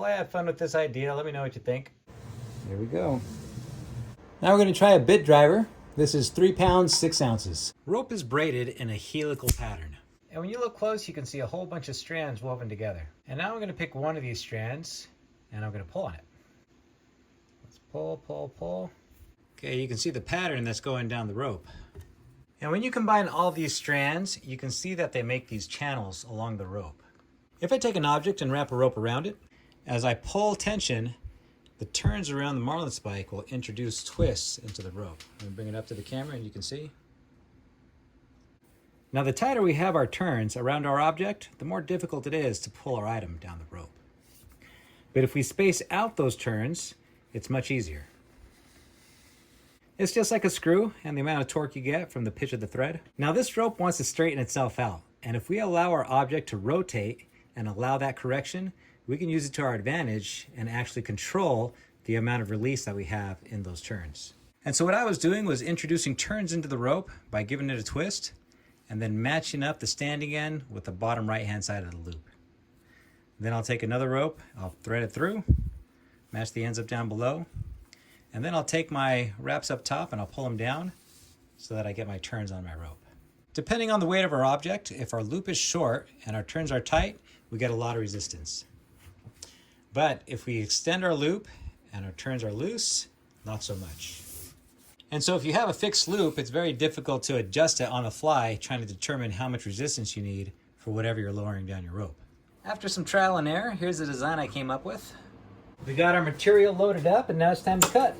Well, I had fun with this idea. Let me know what you think. Here we go. Now we're going to try a bit driver. This is 3 pounds, 6 ounces. Rope is braided in a helical pattern. And when you look close, you can see a whole bunch of strands woven together. And now I'm going to pick one of these strands and I'm going to pull on it. Let's pull, pull, pull. Okay, you can see the pattern that's going down the rope. And when you combine all these strands, you can see that they make these channels along the rope. If I take an object and wrap a rope around it, as I pull tension, the turns around the marlin spike will introduce twists into the rope. I'm going to bring it up to the camera and you can see. Now the tighter we have our turns around our object, the more difficult it is to pull our item down the rope. But if we space out those turns, it's much easier. It's just like a screw and the amount of torque you get from the pitch of the thread. Now this rope wants to straighten itself out, and if we allow our object to rotate and allow that correction, we can use it to our advantage and actually control the amount of release that we have in those turns. And so what I was doing was introducing turns into the rope by giving it a twist and then matching up the standing end with the bottom right hand side of the loop. Then I'll take another rope, I'll thread it through, match the ends up down below, and then I'll take my wraps up top and I'll pull them down so that I get my turns on my rope. Depending on the weight of our object, if our loop is short and our turns are tight, we get a lot of resistance. But if we extend our loop and our turns are loose, not so much. And so if you have a fixed loop, it's very difficult to adjust it on the fly, trying to determine how much resistance you need for whatever you're lowering down your rope. After some trial and error, here's the design I came up with. We got our material loaded up and now it's time to cut.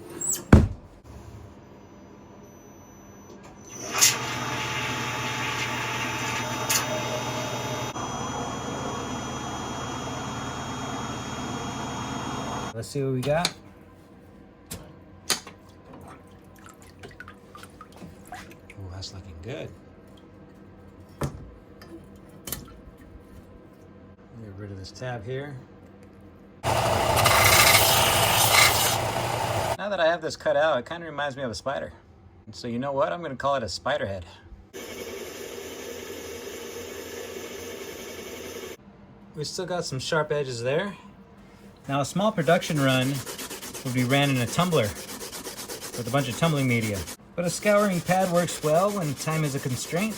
Let's see what we got. Oh, that's looking good. Get rid of this tab here. Now that I have this cut out, it kind of reminds me of a spider. And so you know what? I'm going to call it a spider head. We still got some sharp edges there. Now a small production run would be ran in a tumbler with a bunch of tumbling media. But a scouring pad works well when time is a constraint.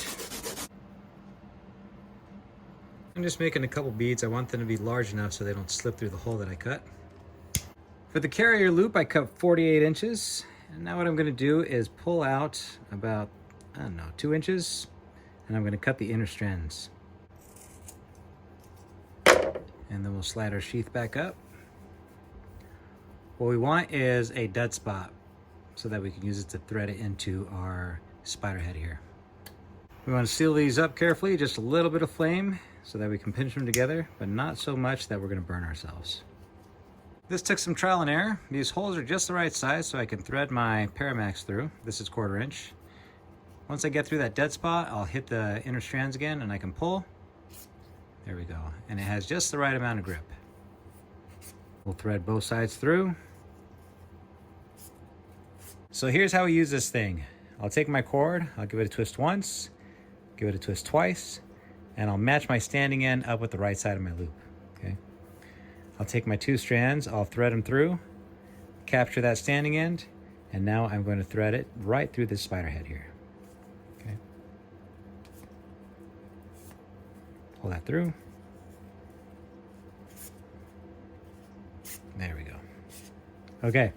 I'm just making a couple beads. I want them to be large enough so they don't slip through the hole that I cut. For the carrier loop, I cut 48 inches. And now what I'm going to do is pull out about, 2 inches. And I'm going to cut the inner strands. And then we'll slide our sheath back up. What we want is a dud spot so that we can use it to thread it into our spider head here. We want to seal these up carefully, just a little bit of flame so that we can pinch them together, but not so much that we're going to burn ourselves. This took some trial and error. These holes are just the right size so I can thread my Paramax through. This is 1/4 inch. Once I get through that dead spot, I'll hit the inner strands again and I can pull. There we go. And it has just the right amount of grip. We'll thread both sides through. So here's how we use this thing. I'll take my cord, I'll give it a twist once, give it a twist twice, and I'll match my standing end up with the right side of my loop, okay? I'll take my 2 strands, I'll thread them through, capture that standing end, and now I'm going to thread it right through this spider head here, okay? Pull that through. There we go. Okay,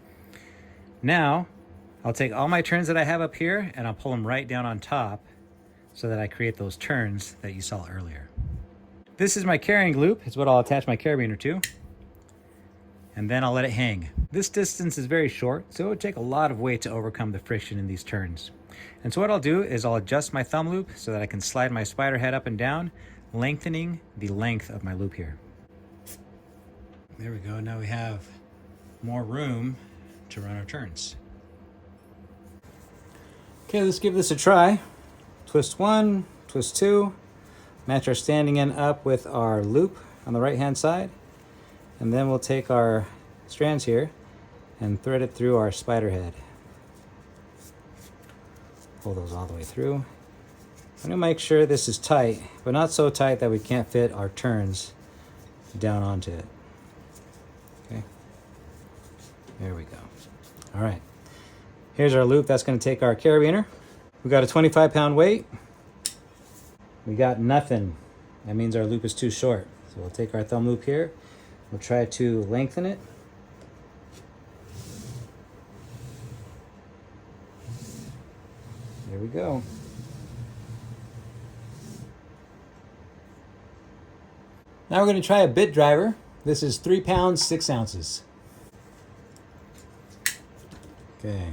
now I'll take all my turns that I have up here and I'll pull them right down on top so that I create those turns that you saw earlier. This is my carrying loop. It's what I'll attach my carabiner to. And then I'll let it hang. This distance is very short, so it would take a lot of weight to overcome the friction in these turns. And so what I'll do is I'll adjust my thumb loop so that I can slide my spider head up and down, lengthening the length of my loop here. There we go. Now we have more room to run our turns. Okay, let's give this a try. Twist 1, twist 2, match our standing end up with our loop on the right hand side, and then we'll take our strands here and thread it through our spider head. Pull those all the way through. I'm going to make sure this is tight, but not so tight that we can't fit our turns down onto it. There we go. All right. Here's our loop. That's going to take our carabiner. We got a 25-pound weight. We got nothing. That means our loop is too short. So we'll take our thumb loop here. We'll try to lengthen it. There we go. Now we're going to try a bit driver. This is 3 pounds, 6 ounces. Okay.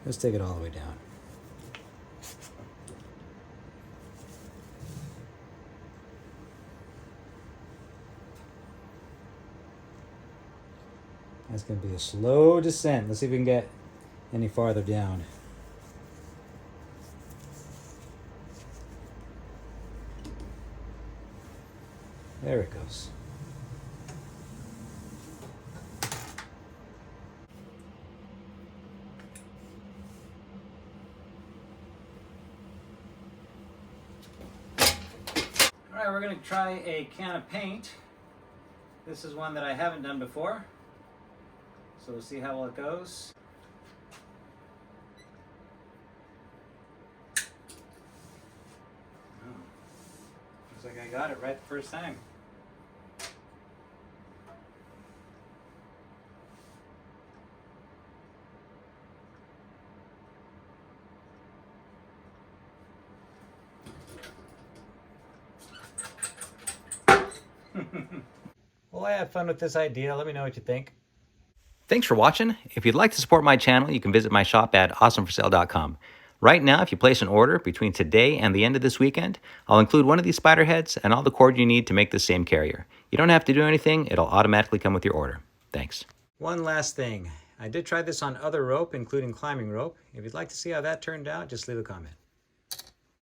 Let's take it all the way down. That's going to be a slow descent. Let's see if we can get any farther down. There it goes. All right, we're going to try a can of paint. This is one that I haven't done before. So we'll see how well it goes. Oh, looks like I got it right the first time. Well, I had fun with this idea. Let me know what you think. Thanks for watching. If you'd like to support my channel, you can visit my shop at awesomeforsale.com. Right now, if you place an order between today and the end of this weekend, I'll include one of these spider heads and all the cord you need to make the same carrier. You don't have to do anything. It'll automatically come with your order. Thanks. One last thing. I did try this on other rope, including climbing rope. If you'd like to see how that turned out, just leave a comment.